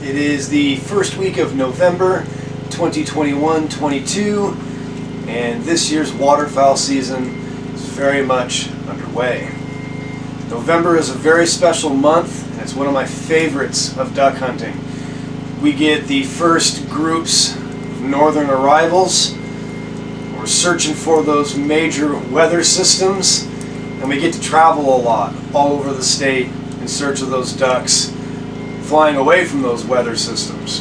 It is the first week of November 2021-22, and this year's waterfowl season is very much underway. November is a very special month, and it's one of my favorites of duck hunting. We get the first groups of northern arrivals. We're searching for those major weather systems, and we get to travel a lot all over the state in search of those ducks flying away from those weather systems.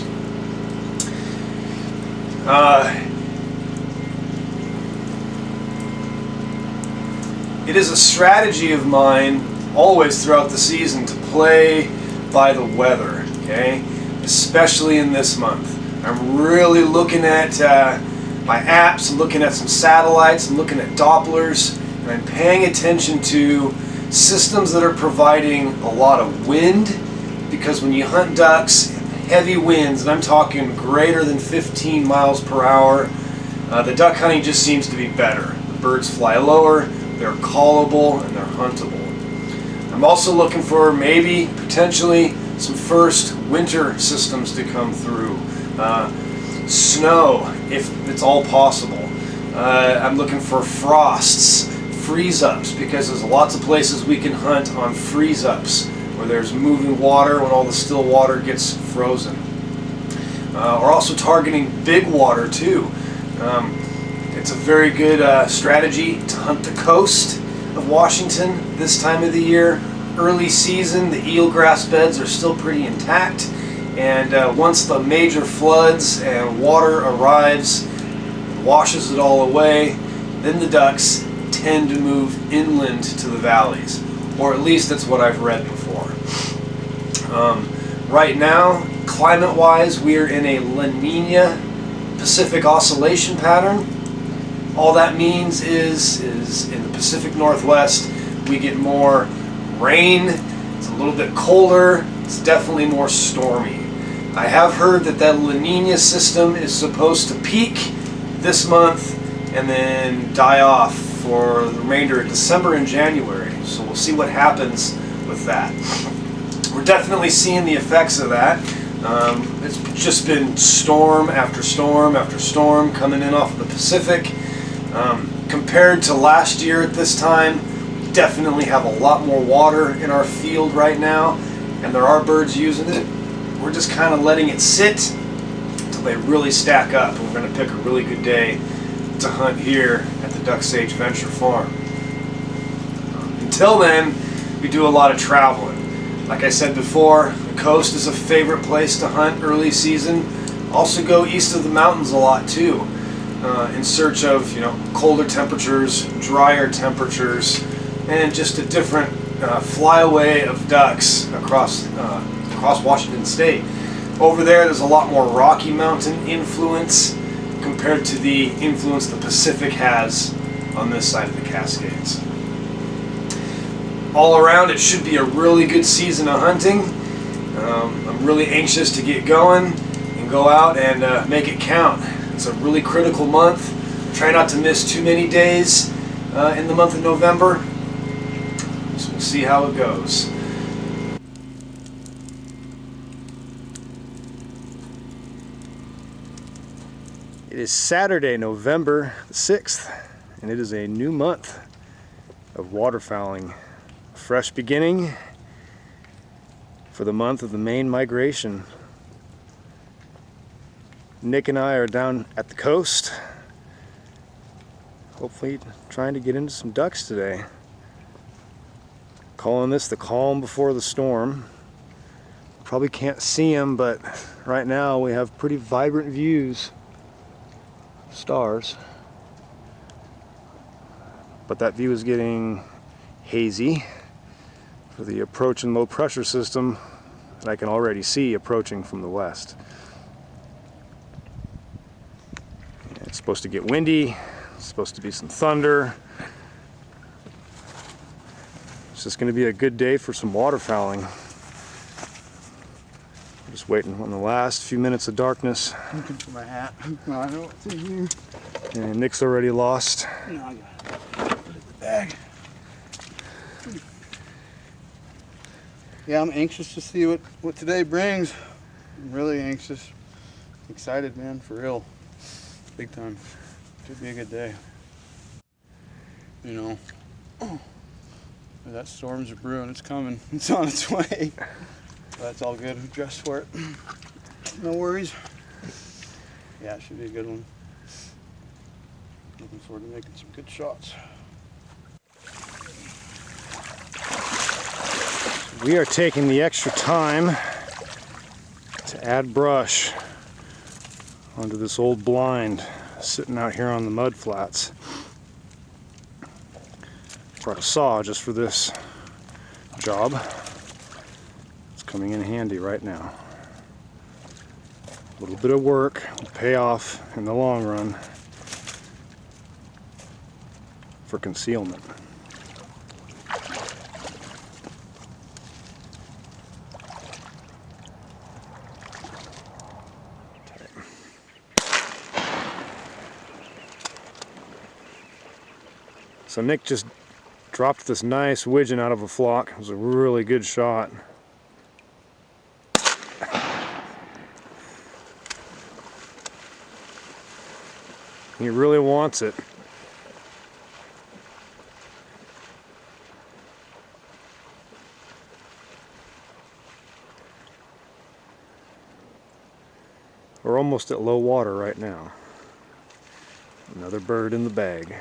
It is a strategy of mine always throughout the season to play by the weather, okay? Especially in this month. I'm really looking at my apps, I'm looking at some satellites, I'm looking at Dopplers, and I'm paying attention to systems that are providing a lot of wind, because when you hunt ducks, heavy winds, and I'm talking greater than 15 miles per hour, the duck hunting just seems to be better. The birds fly lower, they're callable, and they're huntable. I'm also looking for maybe, potentially, some first winter systems to come through. Snow, if it's all possible. I'm looking for frosts, freeze-ups, because there's lots of places we can hunt on freeze-ups, where there's moving water when all the still water gets frozen. We're also targeting big water too. It's a very good strategy to hunt the coast of Washington this time of the year. Early season, the eelgrass beds are still pretty intact, and once the major floods and water arrives, washes it all away, then the ducks tend to move inland to the valleys, or at least that's what I've read before. Right now, climate-wise, we are in a La Nina Pacific oscillation pattern. All that means is in the Pacific Northwest, we get more rain, it's a little bit colder, it's definitely more stormy. I have heard that La Nina system is supposed to peak this month and then die off for the remainder of December and January. So we'll see what happens with that. We're definitely seeing the effects of that. It's just been storm after storm after storm coming in off of the Pacific. Compared to last year at this time, we definitely have a lot more water in our field right now, and there are birds using it. We're just kind of letting it sit until they really stack up, and we're going to pick a really good day to hunt here at the Duck Sage Venture Farm. Until then, we do a lot of traveling. Like I said before, the coast is a favorite place to hunt early season. Also go east of the mountains a lot too, in search of colder temperatures, drier temperatures, and just a different flyaway of ducks across Washington State. Over there's a lot more Rocky Mountain influence compared to the influence the Pacific has on this side of the Cascades. All around, it should be a really good season of hunting. I'm really anxious to get going and go out and make it count. It's a really critical month. Try not to miss too many days in the month of November. So we'll see how it goes. It is Saturday, November the 6th, and it is a new month of waterfowling. Fresh beginning for the month of the main migration. Nick and I are down at the coast, hopefully trying to get into some ducks today. Calling this the calm before the storm. Probably can't see them, but right now we have pretty vibrant views of stars. But that view is getting hazy for the approaching low pressure system that I can already see approaching from the west. It's supposed to get windy, it's supposed to be some thunder. It's just going to be a good day for some waterfowling. Just waiting on the last few minutes of darkness. Looking for my hat. No, I know what's in here. And Nick's already lost. No, I got it. Put it in the bag. Yeah, I'm anxious to see what today brings. I'm really anxious. Excited, man, for real. Big time. Should be a good day. You know, that storm's brewing. It's coming. It's on its way. That's all good. I'm dressed for it. No worries. Yeah, it should be a good one. Looking forward to making some good shots. We are taking the extra time to add brush onto this old blind sitting out here on the mud flats. Brought a saw just for this job. It's coming in handy right now. A little bit of work will pay off in the long run for concealment. So Nick just dropped this nice widgeon out of a flock. It was a really good shot. He really wants it. We're almost at low water right now. Another bird in the bag.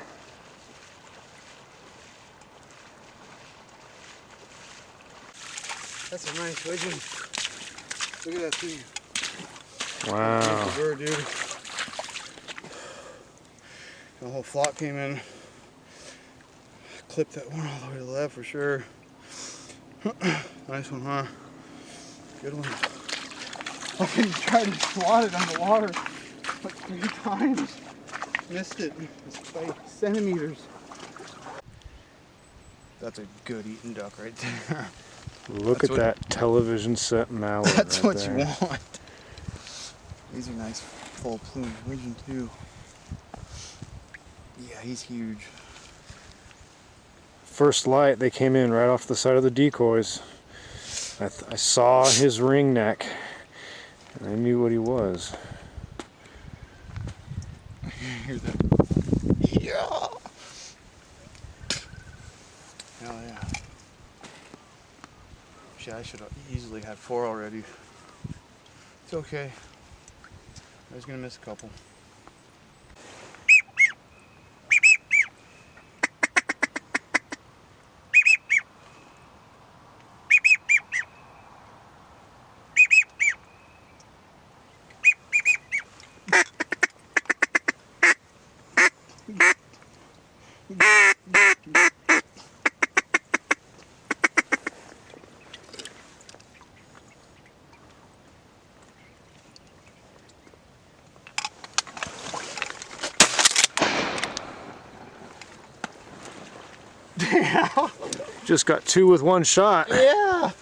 That's a nice widgeon. Look at that thing. Wow. That's a bird, dude. The whole flock came in. Clipped that one all the way to the left for sure. Nice one, huh? Good one. I tried to swat it on the water like 3 times. Missed it. It's by centimeters. That's a good eating duck right there. Look at that television set mallard. That's right what there. you want. These are nice full plume widgeon too. Yeah, he's huge. First light, they came in right off the side of the decoys. I saw his ring neck, and I knew what he was. Here's that. Yeah. Hell yeah. Shit, I should have easily had 4 already. It's okay. I was gonna miss a couple. Just got 2 with 1 shot. Yeah.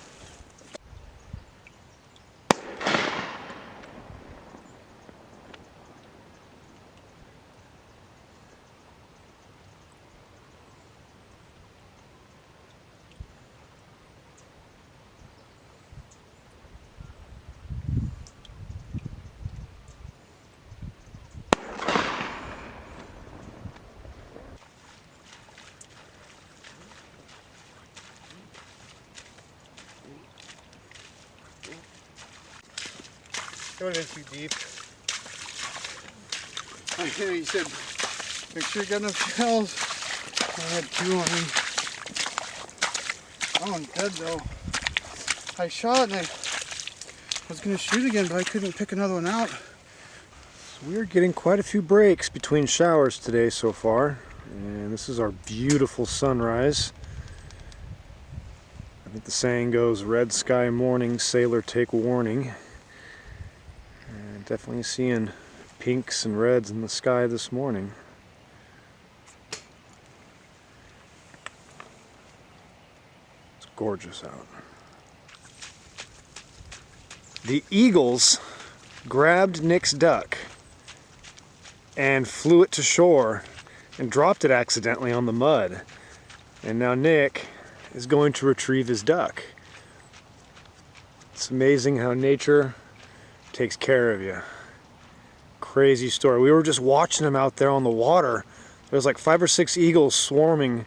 It would have been too deep. I know you said make sure you got enough shells. I had 2 on me. That one's dead though. I shot and I was gonna shoot again, but I couldn't pick another one out. We're getting quite a few breaks between showers today so far, and this is our beautiful sunrise. I think the saying goes, red sky morning, sailor take warning. And definitely seeing pinks and reds in the sky this morning. It's gorgeous out. The eagles grabbed Nick's duck and flew it to shore and dropped it accidentally on the mud. And now Nick is going to retrieve his duck. It's amazing how nature takes care of you. Crazy story. We were just watching them out there on the water. There was like 5 or 6 eagles swarming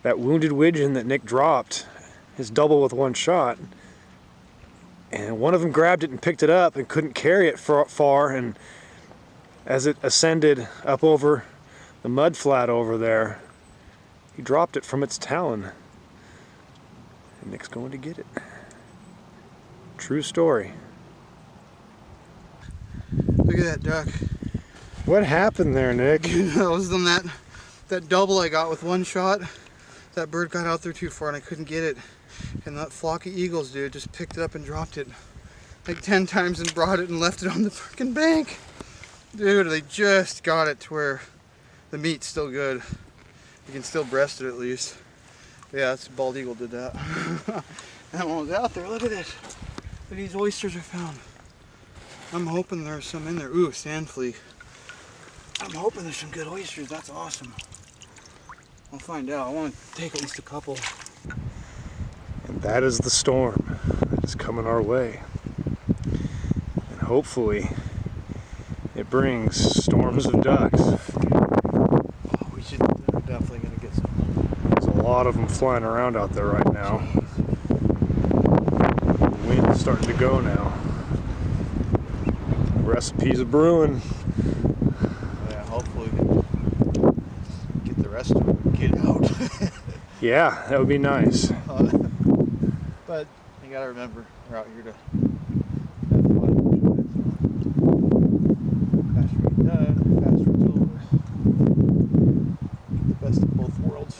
that wounded widgeon that Nick dropped, his double with one shot. And one of them grabbed it and picked it up and couldn't carry it far, and as it ascended up over the mud flat over there, he dropped it from its talon. And Nick's going to get it. True story. Look at that duck. What happened there, Nick? That was them, that double I got with one shot. That bird got out there too far and I couldn't get it. And that flock of eagles, dude, just picked it up and dropped it like 10 times and brought it and left it on the freaking bank. Dude, they just got it to where the meat's still good. You can still breast it at least. But yeah, that's a bald eagle did that. That one was out there. Look at this. Look at these oysters I found. I'm hoping there's some in there. Ooh, sand flea. I'm hoping there's some good oysters. That's awesome. I'll find out. I want to take at least a couple. And that is the storm that is coming our way. And hopefully it brings storms of ducks. Oh, we're definitely going to get some. There's a lot of them flying around out there right now. The wind's starting to go now. Recipes of brewing. Yeah, hopefully we can get the rest of it, get out. Yeah, that would be nice. But you gotta remember, we're out here to have fun. Faster we get done, faster it's over. Get the best of both worlds.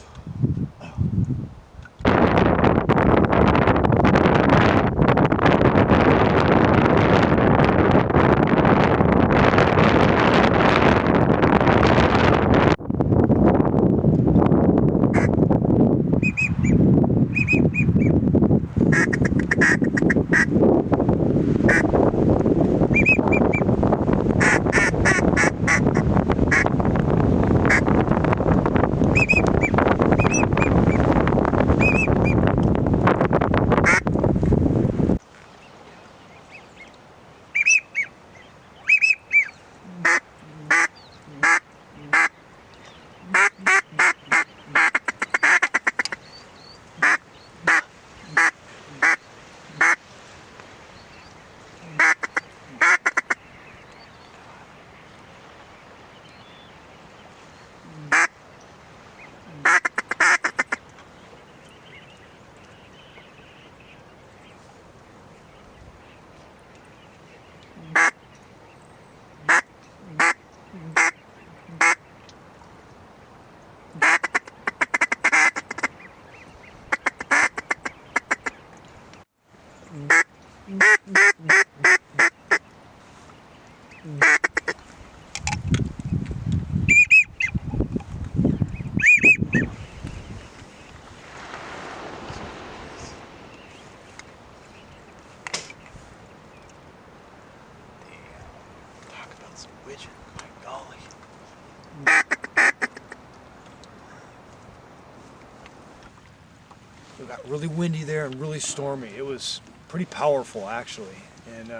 It got really windy there and really stormy. It was pretty powerful actually. And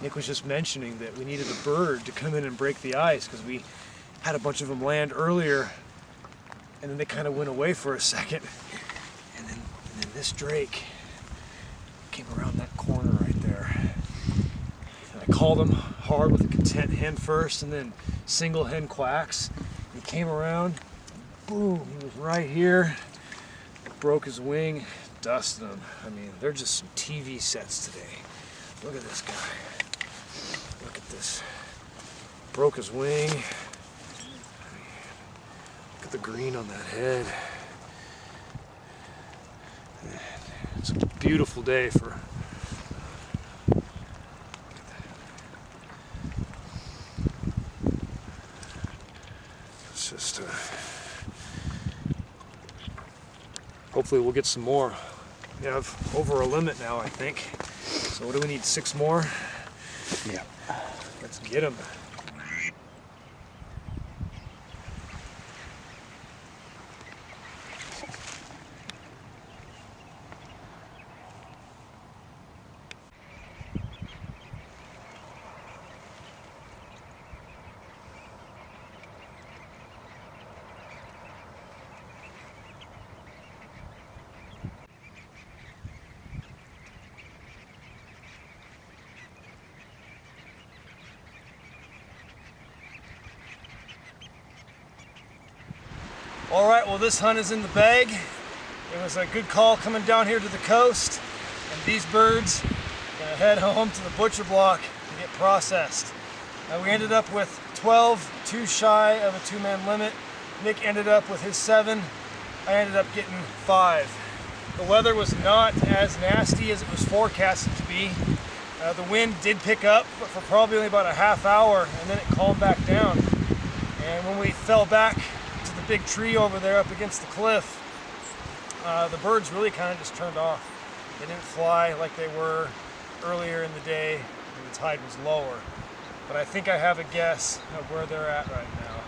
Nick was just mentioning that we needed a bird to come in and break the ice because we had a bunch of them land earlier and then they kind of went away for a second. And then this drake came around that corner right there. And I called him hard with a content hen first and then single hen quacks. He came around, boom, he was right here. Broke his wing, dusted him. I mean, they're just some TV sets today. Look at this guy. Look at this. Broke his wing. I mean, look at the green on that head. It's a beautiful day for. It's just. Hopefully we'll get some more. We have over a limit now, I think. So what do we need, 6 more? Yeah. Let's get them. All right, well, this hunt is in the bag. It was a good call coming down here to the coast, and these birds are gonna head home to the butcher block and get processed. We ended up with 12, 2 shy of a 2-man limit. Nick ended up with his 7. I ended up getting 5. The weather was not as nasty as it was forecasted to be. The wind did pick up, but for probably only about a half hour, and then it calmed back down. And when we fell back to the big tree over there up against the cliff, the birds really kind of just turned off. They didn't fly like they were earlier in the day when the tide was lower. But I think I have a guess of where they're at right now.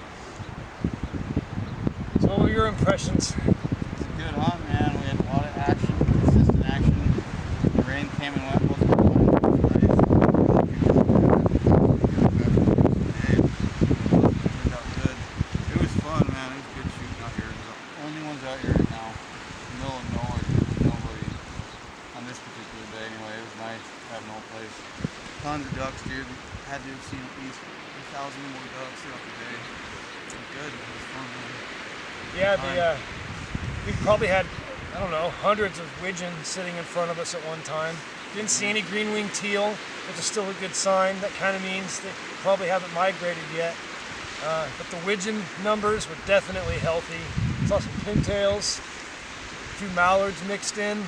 So what were your impressions? It's a good hunt, man. We had a lot of action, consistent action. The rain came and went most of the time. It turned out good. It was fun, man. It was good shooting out here. The only ones out here right now. In the middle of nowhere. Nobody on this particular day anyway. It was nice to have no place. Tons of ducks, dude. Had to have seen at least 1,000 more ducks throughout the day. It was good. It was fun, man. Yeah, we probably had, I don't know, hundreds of widgeon sitting in front of us at one time. Didn't see any green-winged teal, which is still a good sign. That kind of means they probably haven't migrated yet. But the widgeon numbers were definitely healthy. Saw some pintails, a few mallards mixed in,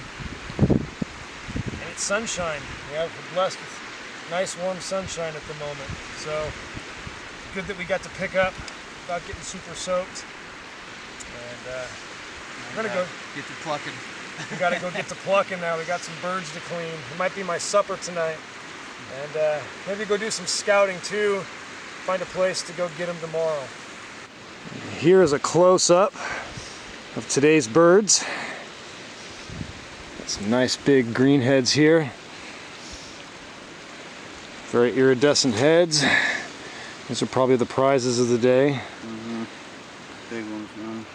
and it's sunshine. Yeah, we're blessed with nice warm sunshine at the moment. So good that we got to pick up without getting super soaked. And we're gonna go get to plucking. We gotta go get to plucking now. We got some birds to clean. It might be my supper tonight. And maybe go do some scouting too. Find a place to go get them tomorrow. Here is a close-up of today's birds. Got some nice big green heads here. Very iridescent heads. These are probably the prizes of the day. Big ones, man.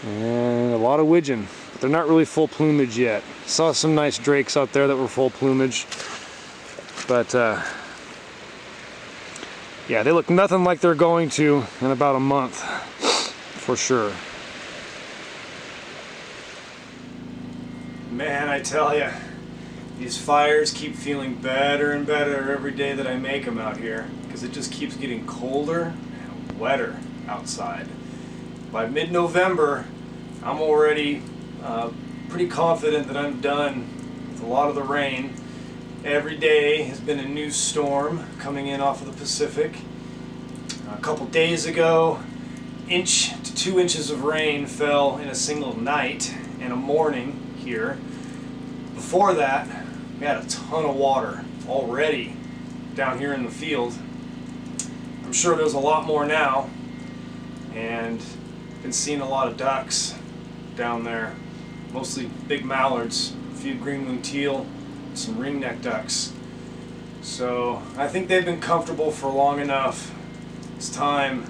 And a lot of widgeon, but they're not really full plumage yet. Saw some nice drakes out there that were full plumage, but yeah, they look nothing like they're going to in about a month, for sure. Man, I tell you, these fires keep feeling better and better every day that I make them out here, because it just keeps getting colder and wetter outside. By mid-November, I'm already pretty confident that I'm done with a lot of the rain. Every day has been a new storm coming in off of the Pacific. A couple days ago, 1 to 2 inches of rain fell in a single night and a morning here. Before that, we had a ton of water already down here in the field. I'm sure there's a lot more now, and been seeing a lot of ducks down there, mostly big mallards, a few green-winged teal, some ringneck ducks. So I think they've been comfortable for long enough. It's time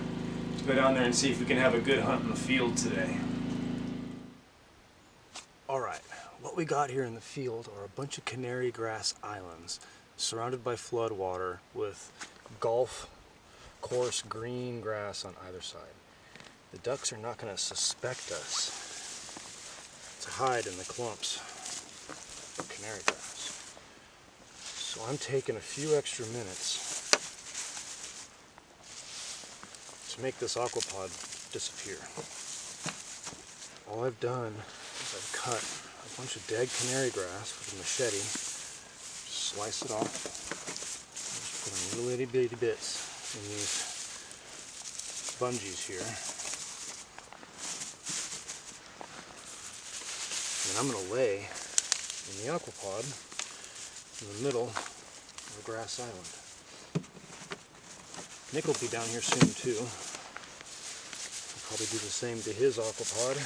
to go down there and see if we can have a good hunt in the field today. Alright, what we got here in the field are a bunch of canary grass islands surrounded by floodwater with Gulf coarse green grass on either side. The ducks are not going to suspect us to hide in the clumps of canary grass. So I'm taking a few extra minutes to make this aquapod disappear. All I've done is I've cut a bunch of dead canary grass with a machete, just slice it off, and just put in little itty bitty bits in these bungees here. And I'm going to lay in the aquapod in the middle of a grass island. Nick will be down here soon too. I'll probably do the same to his aquapod.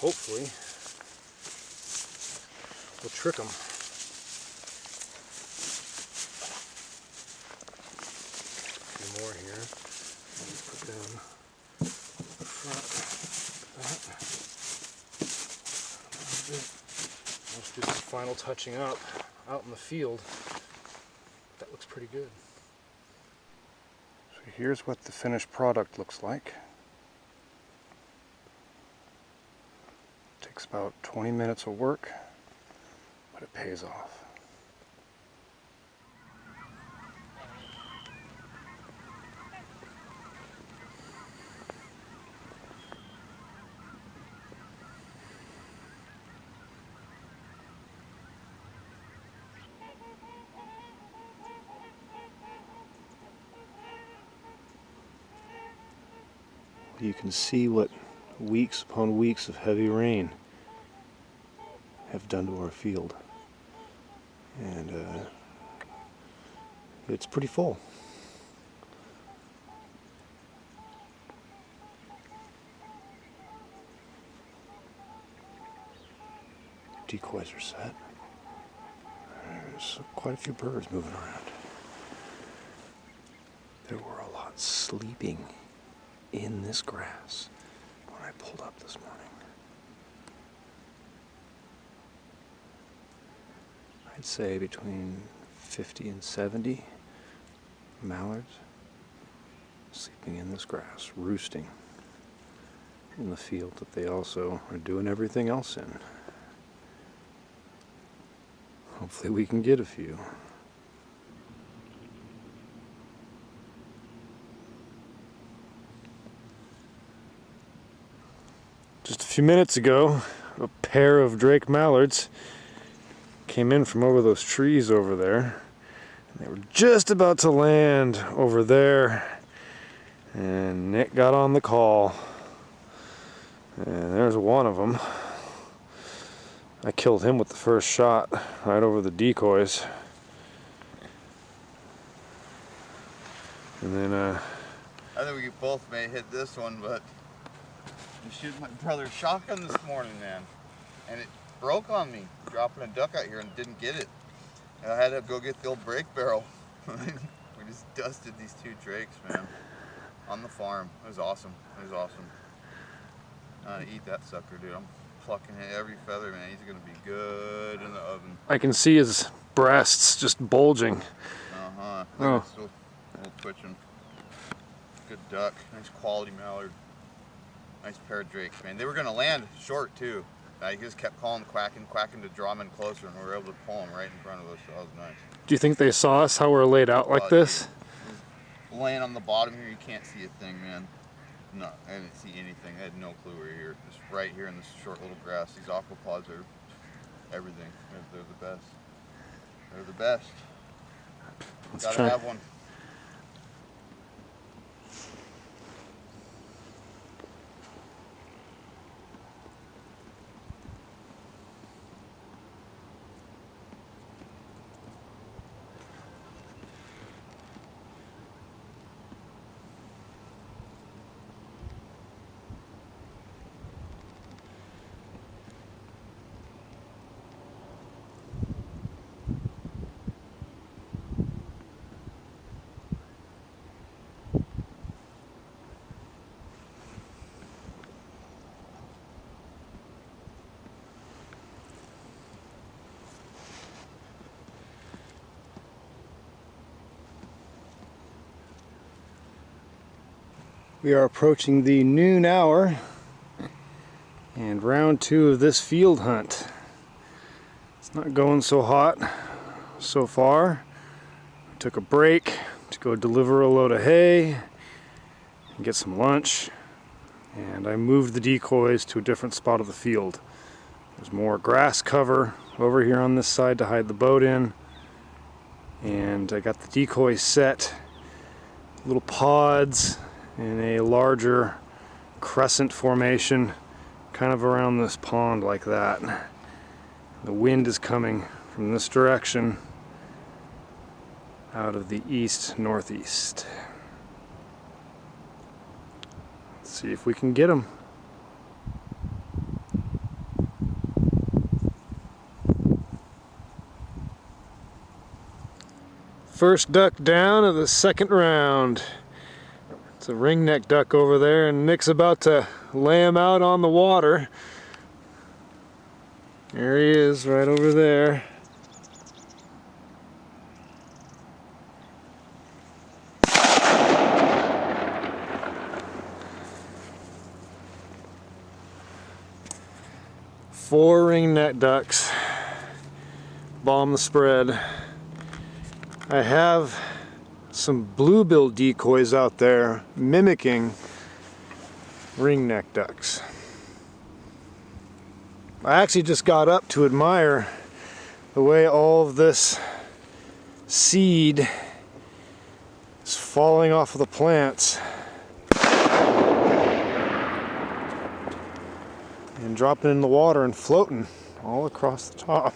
Hopefully, we'll trick him. A few more here. Let's put them up the front. Let's do some final touching up out in the field. That looks pretty good. Here's what the finished product looks like. Takes about 20 minutes of work, but it pays off. You can see what weeks upon weeks of heavy rain have done to our field, and it's pretty full. Decoys are set. There's quite a few birds moving around. There were a lot sleeping in this grass when I pulled up this morning. I'd say between 50 and 70 mallards sleeping in this grass, roosting in the field that they also are doing everything else in. Hopefully we can get a few. Just a few minutes ago, a pair of drake mallards came in from over those trees over there. And they were just about to land over there, and Nick got on the call. And there's one of them. I killed him with the first shot, right over the decoys. And then I think we both may hit this one, but I shoot my brother's shotgun this morning, man, and it broke on me dropping a duck out here and didn't get it. And I had to go get the old brake barrel. We just dusted these two drakes, man, on the farm. It was awesome. It was awesome. Eat that sucker, dude. I'm plucking every feather, man. He's gonna be good in the oven. I can see his breasts just bulging. Uh-huh. Oh. It's still a little twitching. Good duck. Nice quality mallard. Nice pair of drakes, man. They were gonna land short too. He just kept calling, quacking to draw them in closer, and we were able to pull them right in front of us. So that was nice. Do you think they saw us how we're laid out like this? Laying on the bottom here, you can't see a thing, man. No, I didn't see anything. I had no clue we were here. Just right here in this short little grass. These aquapods are everything. They're the best. They're the best. Gotta have one. We are approaching the noon hour and round 2 of this field hunt. It's not going so hot so far. We took a break to go deliver a load of hay and get some lunch, and I moved the decoys to a different spot of the field. There's more grass cover over here on this side to hide the boat in, and I got the decoys set, little pods in a larger crescent formation kind of around this pond like that. The wind is coming from this direction out of the east-northeast. Let's see if we can get them. First duck down of the second round. It's a ringneck duck over there, and Nick's about to lay him out on the water. There he is, right over there. 4 ringneck ducks. Bomb the spread. I have some bluebill decoys out there mimicking ringneck ducks. I actually just got up to admire the way all of this seed is falling off of the plants and dropping in the water and floating all across the top.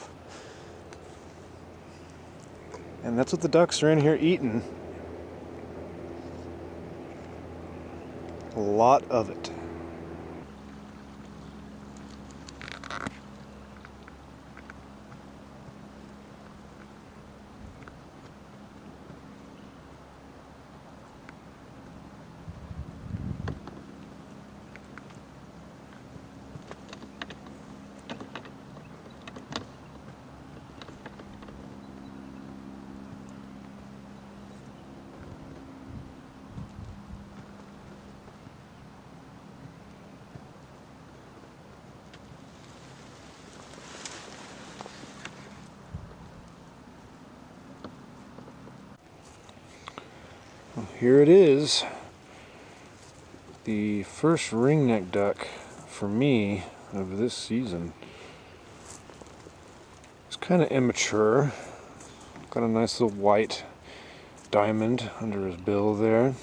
And that's what the ducks are in here eating. A lot of it. Here it is, the first ringneck duck for me of this season. It's kind of immature, got a nice little white diamond under his bill there.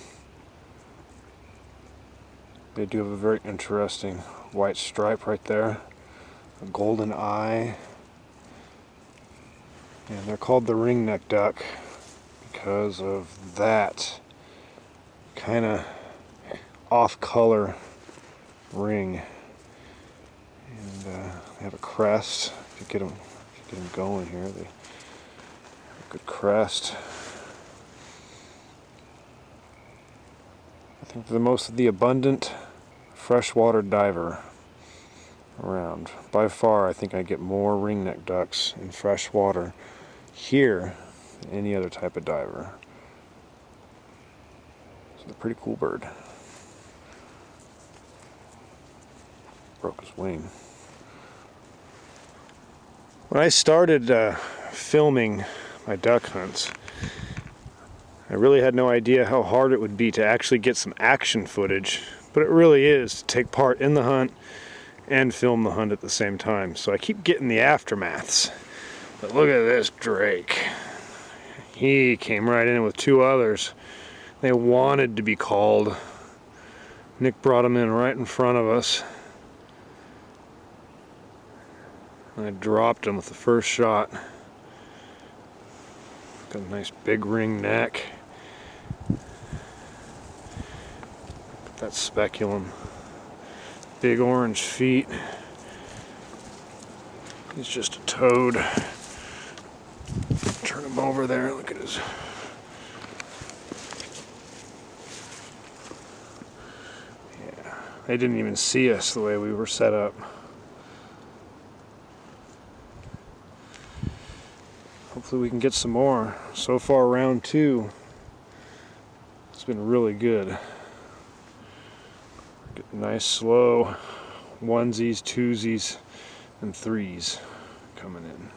They do have a very interesting white stripe right there, a golden eye, and they're called the ringneck duck because of that kind of off-color ring. And they have a crest. If you get them going here, they have a good crest. I think they're the most of the abundant freshwater diver around. By far, I think I get more ringneck ducks in freshwater here than any other type of diver. It's a pretty cool bird. Broke his wing. When I started filming my duck hunts, I really had no idea how hard it would be to actually get some action footage, but it really is to take part in the hunt and film the hunt at the same time. So I keep getting the aftermaths. But look at this drake. He came right in with 2 others. They wanted to be called. Nick brought them in right in front of us. I dropped him with the first shot. Got a nice big ring neck. That speculum. Big orange feet. He's just a toad. Turn him over there, look at his... Yeah, they didn't even see us the way we were set up. Hopefully we can get some more. So far, round 2, it's been really good. Get nice slow onesies, twosies, and threes coming in.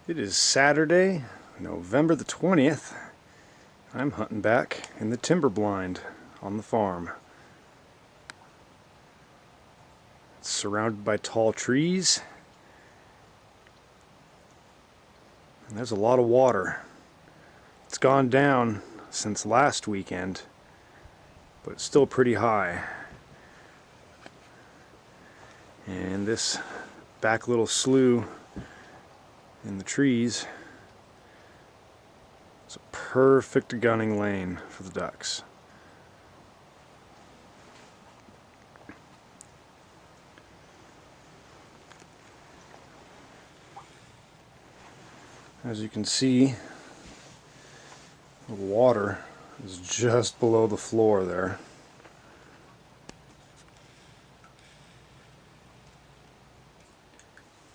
It is Saturday, November the 20th. I'm hunting back in the timber blind on the farm. It's surrounded by tall trees. And there's a lot of water. It's gone down since last weekend, but it's still pretty high. And this back little slough in the trees, it's a perfect gunning lane for the ducks. As you can see, the water is just below the floor there.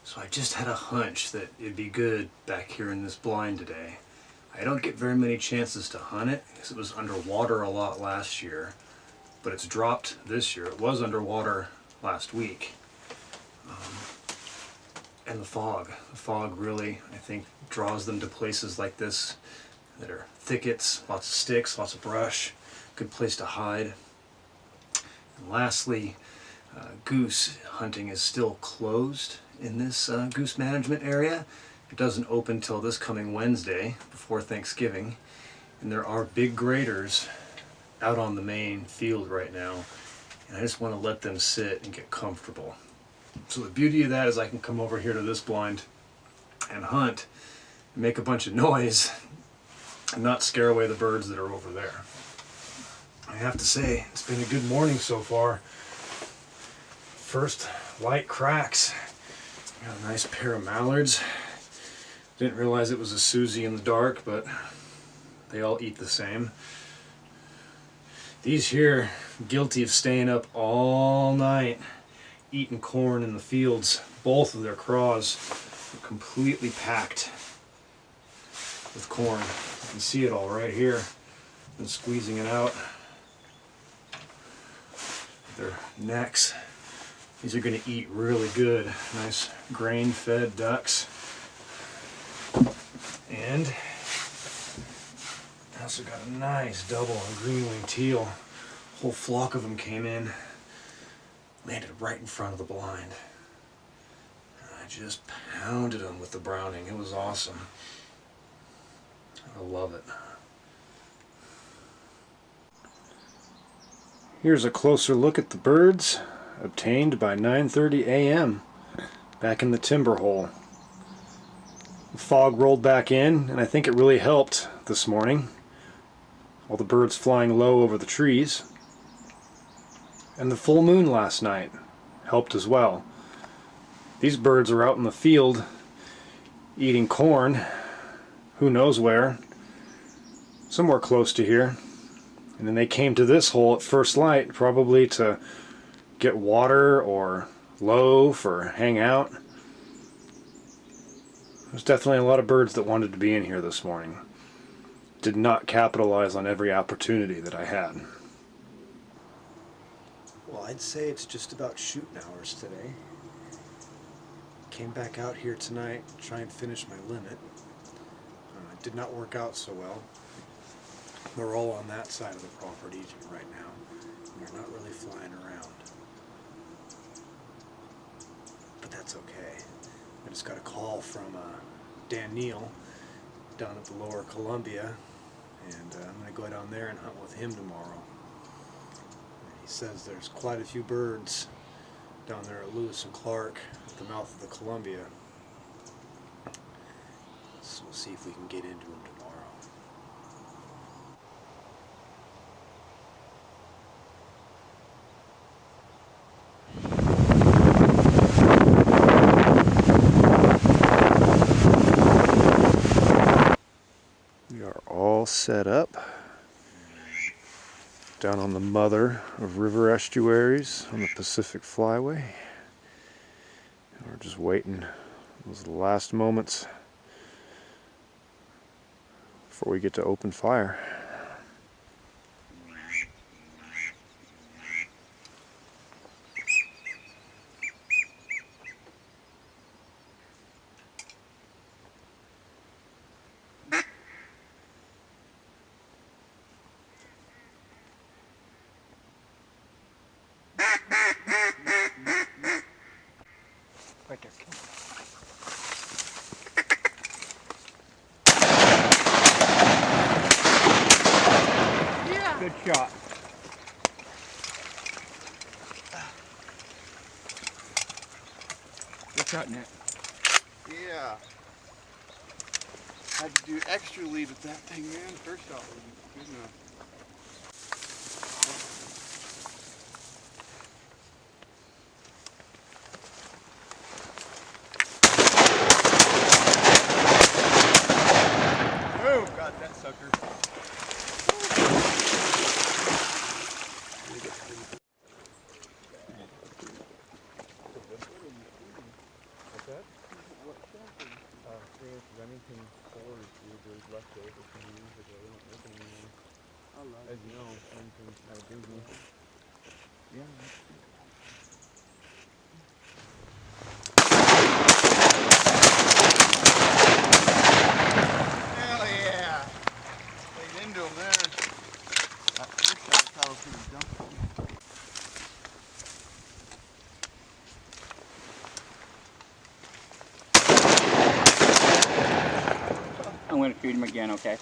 So I just had a hunch that it'd be good back here in this blind today. I don't get very many chances to hunt it because it was underwater a lot last year, but it's dropped this year. It was underwater last week. And the fog really, I think, draws them to places like this that are thickets, lots of sticks, lots of brush, good place to hide. And lastly, goose hunting is still closed in this goose management area. It doesn't open till this coming Wednesday before Thanksgiving, and there are big graders out on the main field right now, and I just want to let them sit and get comfortable. So the beauty of that is I can come over here to this blind and hunt and make a bunch of noise and not scare away the birds that are over there. I have to say, it's been a good morning so far. First light cracks. Got a nice pair of mallards. Didn't realize it was a Susie in the dark, but they all eat the same. These here, guilty of staying up all night, eating corn in the fields. Both of their craws are completely packed with corn. You can see it all right here. Been squeezing it out. Their necks. These are going to eat really good. Nice grain-fed ducks. And I also got a nice double on green-winged teal. A whole flock of them came in. Landed right in front of the blind. I just pounded them with the Browning. It was awesome. I love it. Here's a closer look at the birds obtained by 9:30 a.m. back in the timber hole. The fog rolled back in, and I think it really helped this morning. All the birds flying low over the trees. And the full moon last night helped as well. These birds are out in the field eating corn, who knows where, somewhere close to here. And then they came to this hole at first light, probably to get water or loaf or hang out. There's definitely a lot of birds that wanted to be in here this morning. Did not capitalize on every opportunity that I had. Well, I'd say it's just about shooting hours today. Came back out here tonight to try and finish my limit. It did not work out so well. They're all on that side of the property right now. They're not really flying around. But that's okay. I just got a call from Dan Neal down at the Lower Columbia, and I'm going to go down there and hunt with him tomorrow. He says there's quite a few birds down there at Lewis and Clark at the mouth of the Columbia. So we'll see if we can get into them tomorrow. set up down on the mother of river estuaries on the Pacific Flyway. And we're just waiting those last moments before we get to open fire. Right there. Yeah. Good shot. Good shot, Nick. Yeah. Had to do extra lead with that thing, man. First shot was good enough. Oh, got that sucker. As you know, Remington's had a big one. Yeah. Hell yeah! Laid into him there. That first shot I thought was going to jump. I'm going to shoot him again, okay?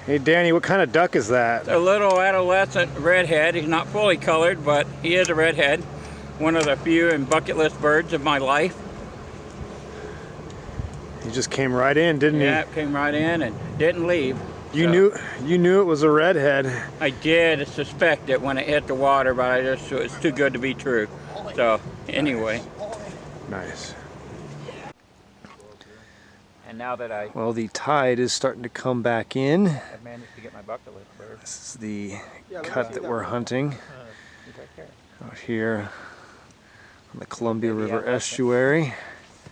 Hey Danny, what kind of duck is that? A little adolescent redhead. He's not fully colored, but he is a redhead. One of the few and bucket list birds of my life. He just came right in, didn't he? Yeah, came right in and didn't leave. You So, knew it was a redhead. I did suspect it when it hit the water, but it's too good to be true. So anyway. Nice. And now that I Well, the tide is starting to come back in. have managed to get my bucket list bird, This is the cut that we're hunting he's right there. out here on the Columbia Maybe River I like it. estuary.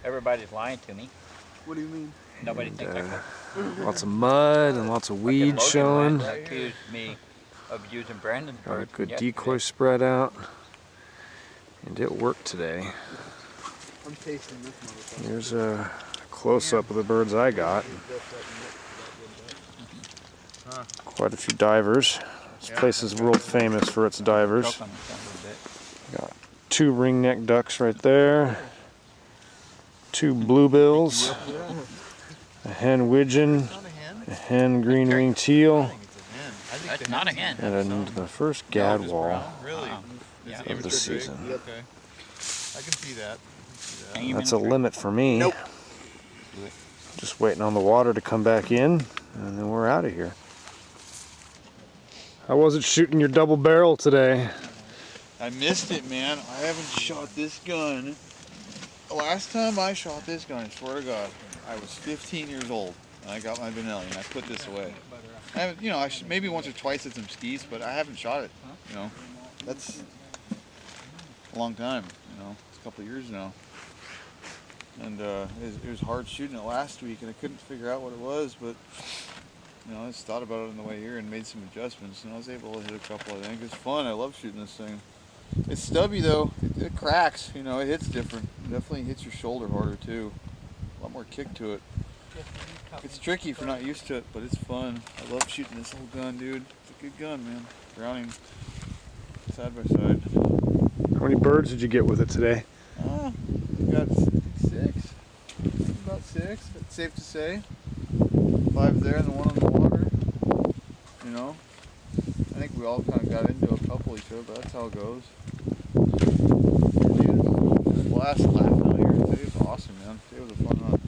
Everybody's lying to me. What do you mean? Nobody thinks I could. Lots of mud and lots of Fucking weeds Logan showing. accused me of using Brandon's Got a bird good yesterday. decoy spread out. And it worked today. I'm tasting this motherfucker. Here's a close-up of the birds I got. Quite a few divers. This place is world famous for its divers. Choke on the son of a bitch. Got 2 ringneck ducks right there. 2 bluebills. A hen widgeon. A hen green-winged teal. That's not a hen. And the first gadwall Really? Yeah. of the season. Okay. I can see that. Hang him That's in a the limit for me. Nope. Just waiting on the water to come back in, and then we're out of here. How was it shooting your double barrel today? I missed it, man. I haven't shot this gun. The last time I shot this gun, I swear to God, I was 15 years old. And I got my Benelli and I put this away. I haven't, you know, maybe once or twice at some skis, but I haven't shot it. You know, that's a long time. You know, it's a couple of years now. And it was hard shooting it last week, and I couldn't figure out what it was. But you know, I just thought about it on the way here and made some adjustments, and I was able to hit a couple. I think it's fun. I love shooting this thing. It's stubby though. It cracks. You know, it hits different. It definitely hits your shoulder harder too. A lot more kick to it. It's tricky if you're not used to it, but it's fun. I love shooting this little gun, dude. It's a good gun, man. Browning, side by side. How many birds did you get with it today? We got 6. About 6. It's safe to say. 5 there and the 1 on the water. You know, I think we all kind of got into a couple each other, but that's how it goes. Last laugh out here. Today was awesome, man. Today was a fun hunt.